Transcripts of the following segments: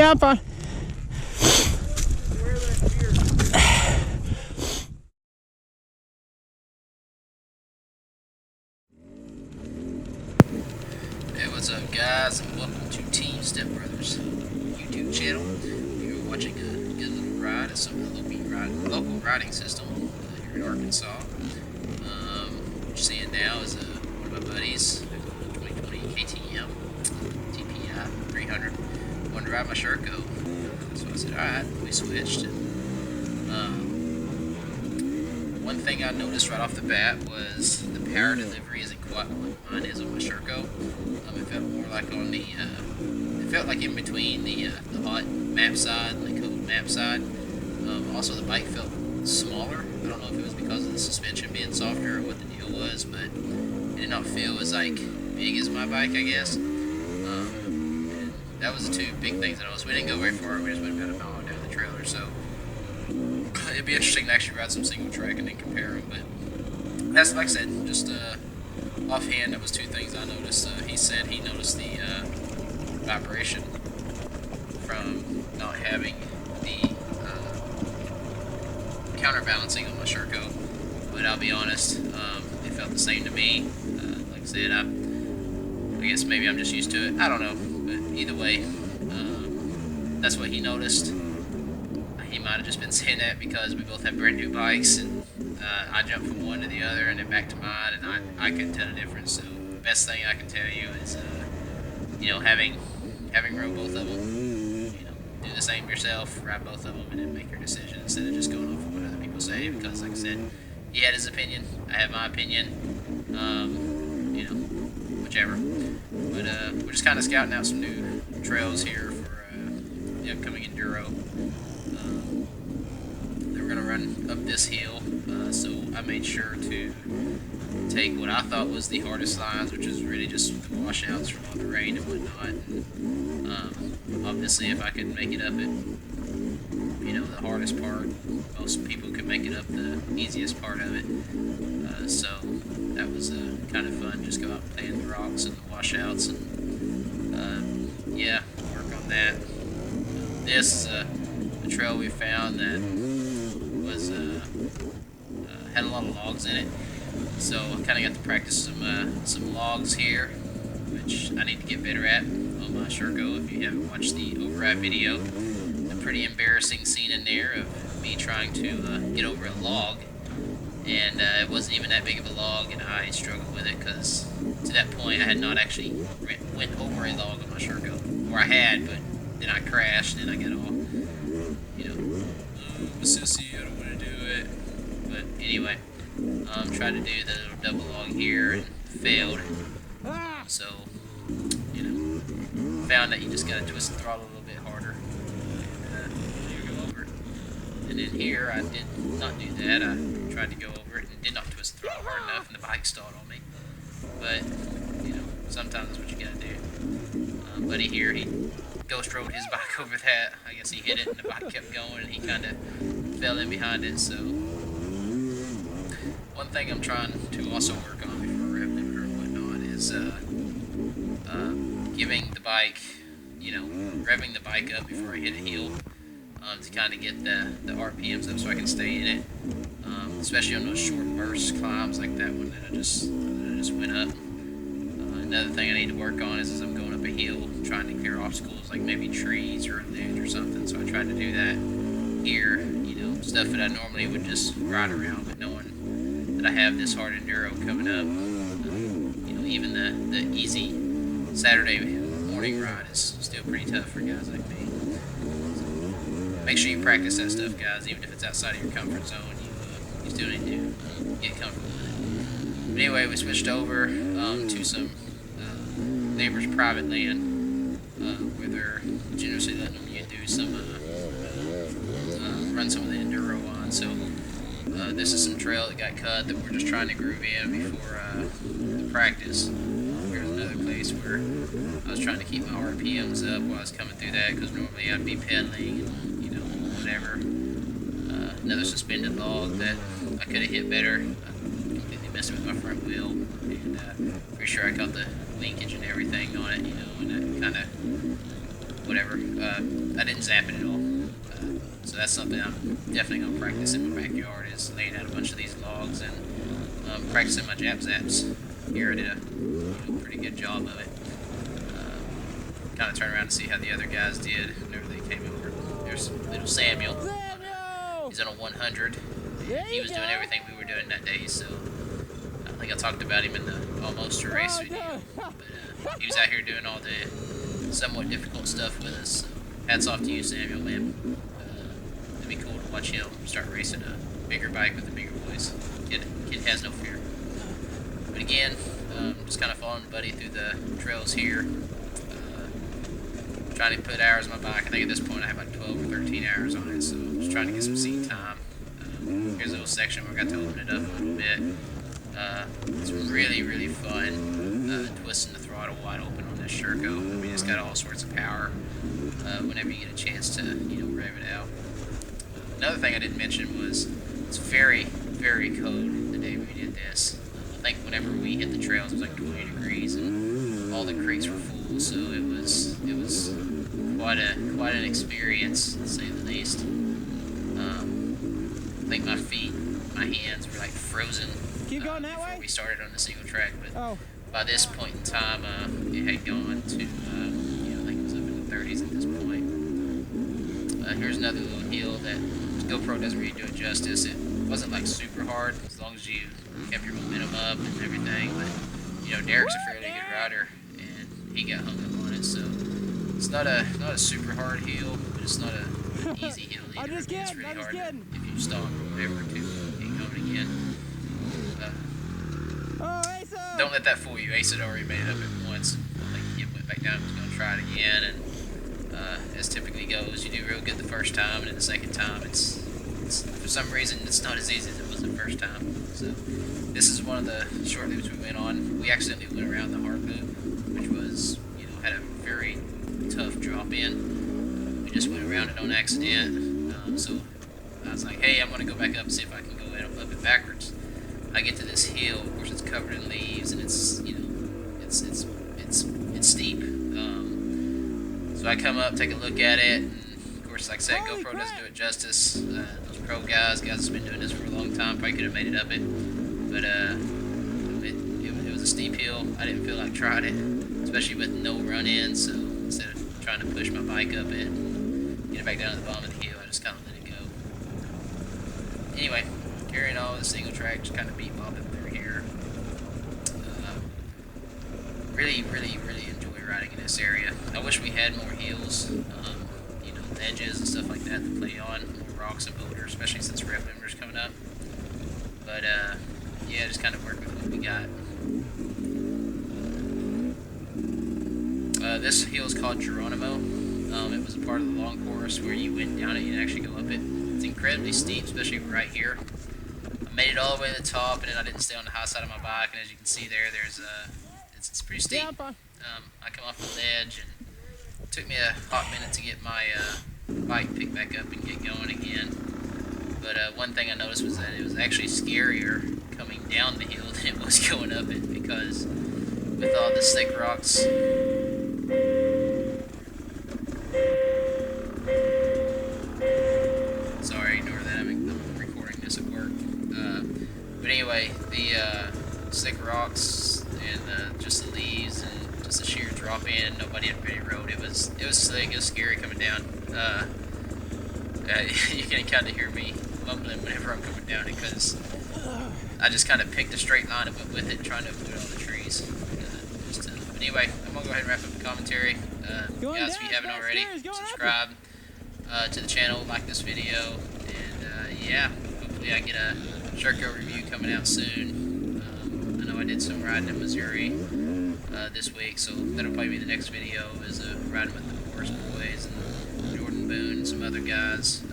Yeah, I'm fine. Hey, what's up, guys, and welcome to Team Step Brothers YouTube channel. You're watching a good little ride of some of the local riding system here in Arkansas. What you're seeing now is one of my buddies, 2020 KTM TPI 300. Wanted to ride my Sherco, so I said, alright, we switched. One thing I noticed right off the bat was the power delivery isn't quite what mine is on my Sherco. It felt more like on the, it felt like in between the hot map side and the cold map side. Also, the bike felt smaller. I don't know if it was because of the suspension being softer or what the deal was, but it did not feel as like big as my bike, I guess. And that was the two big things that I was. We didn't go very far. We just went about a mile down the trailer, so it'd be interesting to actually ride some single track and then compare them. But that's, like I said, just offhand, that was two things I noticed. He said he noticed the vibration from not having the counterbalancing on my Sherco, but I'll be honest, it felt the same to me. Like I said, I guess maybe I'm just used to it. I don't know, but either way, that's what he noticed. He might have just been saying that because we both have brand new bikes, and I jumped from one to the other and then back to mine, and I couldn't tell the difference. So the best thing I can tell you is, having rode both of them, do the same yourself, ride both of them, and then make your decision instead of just going off of what other people say. Because, like I said, he had his opinion, I have my opinion, whichever. But we're just kind of scouting out some new trails here for the upcoming Enduro. They were going to run up this hill, so I made sure to take what I thought was the hardest lines, which is really just the washouts from all the rain and whatnot. And, obviously, if I could make it up it, the hardest part, most people could make it up the easiest part of it. So that was kind of fun. Just go out and play in the rocks and the washouts, and work on that. This is a trail we found that was had a lot of logs in it, so I kind of got to practice some logs here, which I need to get better at on my Sherco. If you haven't watched the override video, a pretty embarrassing scene in there of me trying to get over a log, and it wasn't even that big of a log, and I struggled with it because to that point I had not actually went over a log on my Sherco, or I had, but then I crashed and I got all, I'm a sissy, I don't want to do it. But anyway, tried to do the double log here and failed. So, found that you just gotta twist the throttle a little bit harder, and you go over it. And then here, I did not do that. I tried to go over it and did not twist the throttle hard enough, and the bike stalled on me. But, sometimes that's what you gotta do. Buddy here, he ghost rode his bike over that. I guess he hit it and the bike kept going, and he kind of fell in behind it. So one thing I'm trying to also work on before revving or whatnot is giving the bike, revving the bike up before I hit a hill, to kind of get the RPMs up so I can stay in it, especially on those short burst climbs like that one that I just went up. Another thing I need to work on is as I'm going up a hill, trying to clear obstacles like maybe trees or a ledge or something. So I tried to do that here, stuff that I normally would just ride around, but knowing that I have this hard enduro coming up, even the easy Saturday morning ride is still pretty tough for guys like me. So make sure you practice that stuff, guys, even if it's outside of your comfort zone. You still need to get comfortable with it. But anyway, we switched over to some neighbors' private land, where they're generously letting you do some, run some of the enduro on. So this is some trail that got cut that we're just trying to groove in before the practice. Here's another place where I was trying to keep my RPMs up while I was coming through that, because normally I'd be pedaling and, whatever. Another suspended log that I could have hit better. I completely messed with my front wheel, and pretty sure I caught the linkage and everything on it, and that kind of whatever. I didn't zap it at all. So that's something I'm definitely going to practice in my backyard, is laying out a bunch of these logs and practicing my jab zaps. Here I did a pretty good job of it. Kind of turn around and see how the other guys did whenever they came over. There's little Samuel. He's on a 100. He was doing everything we were doing that day, so I think I talked about him in the almost a race video. But he was out here doing all the somewhat difficult stuff with us. So hats off to you, Samuel, man. It'd be cool to watch him start racing a bigger bike with the bigger boys. Kid has no fear. But again, just kind of following Buddy through the trails here. Trying to put hours on my bike. I think at this point I have like 12 or 13 hours on it, so just trying to get some seat time. Here's a little section where I got to open it up a little bit. It's really, really fun twisting the throttle wide open on this Sherco. I mean, it's got all sorts of power whenever you get a chance to, rev it out. Another thing I didn't mention was it's very, very cold the day we did this. I think whenever we hit the trails, it was like 20 degrees and all the creeks were full, so it was quite an experience, to say the least. I think my feet, my hands were like frozen before we started on the single track, but by this point in time, it had gone to, I think it was up in the 30s at this point. Here's another little hill that GoPro doesn't really do it justice. It wasn't like super hard, as long as you kept your momentum up and everything, but, Derek's a fairly good rider, and he got hung up on it, so it's not a super hard hill, but it's not an easy hill either. It's really hard if you stop or whatever to get going again. Don't let that fool you. Ace had already made it up at once. I think he went back down and was going to try it again, and as typically goes, you do real good the first time, and then the second time it's for some reason it's not as easy as it was the first time. So this is one of the short loops we went on. We accidentally went around the hard loop, which was, had a very tough drop in. We just went around it on accident. So I was like, hey, I'm going to go back up and see if I can go up it backwards. I get to this hill, of course it's covered in leaves, and it's steep. So I come up, take a look at it, and of course, like I said, GoPro doesn't do it justice. Those pro guys that's been doing this for a long time, probably could have made it up it, but it was a steep hill. I didn't feel like trying it, especially with no run in, so instead of trying to push my bike up it and get it back down to the bottom of the hill, I just kind of let it go. Anyway, carrying all the single track, just kind of beat bobbing through here. Really, really, really enjoy riding in this area. I wish we had more hills, ledges and stuff like that to play on, more rocks and boulders, especially since Rev Denver's coming up. But yeah, just kind of work with what we got. This hill is called Geronimo. It was a part of the long course where you went down it, you actually go up it. It's incredibly steep, especially right here. I made it all the way to the top, and then I didn't stay on the high side of my bike, and as you can see there, it's pretty steep. I come off the ledge, and it took me a hot minute to get my bike picked back up and get going again. But one thing I noticed was that it was actually scarier coming down the hill than it was going up it, because with all the thick rocks. Sorry, ignore that. I'm recording this at work. But anyway, the thick rocks and just the leaves and just a sheer drop in. Nobody had really rode. It was slick. It was scary coming down. You can kind of hear me mumbling whenever I'm coming down it, because I just kind of picked a straight line and went with it, trying to avoid all the trees. But anyway, I'm gonna go ahead and wrap up the commentary. Guys, if you haven't already, subscribe to the channel, like this video, and yeah, hopefully I get a Sherco review coming out soon. I know I did some riding in M.O.R.E this week, so that'll probably be the next video, is riding with the M.O.R.E boys and Jordan Boone and some other guys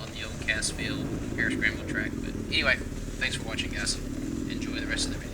on the old Cassville Paris Scramble track. But anyway, thanks for watching, guys. Enjoy the rest of the video.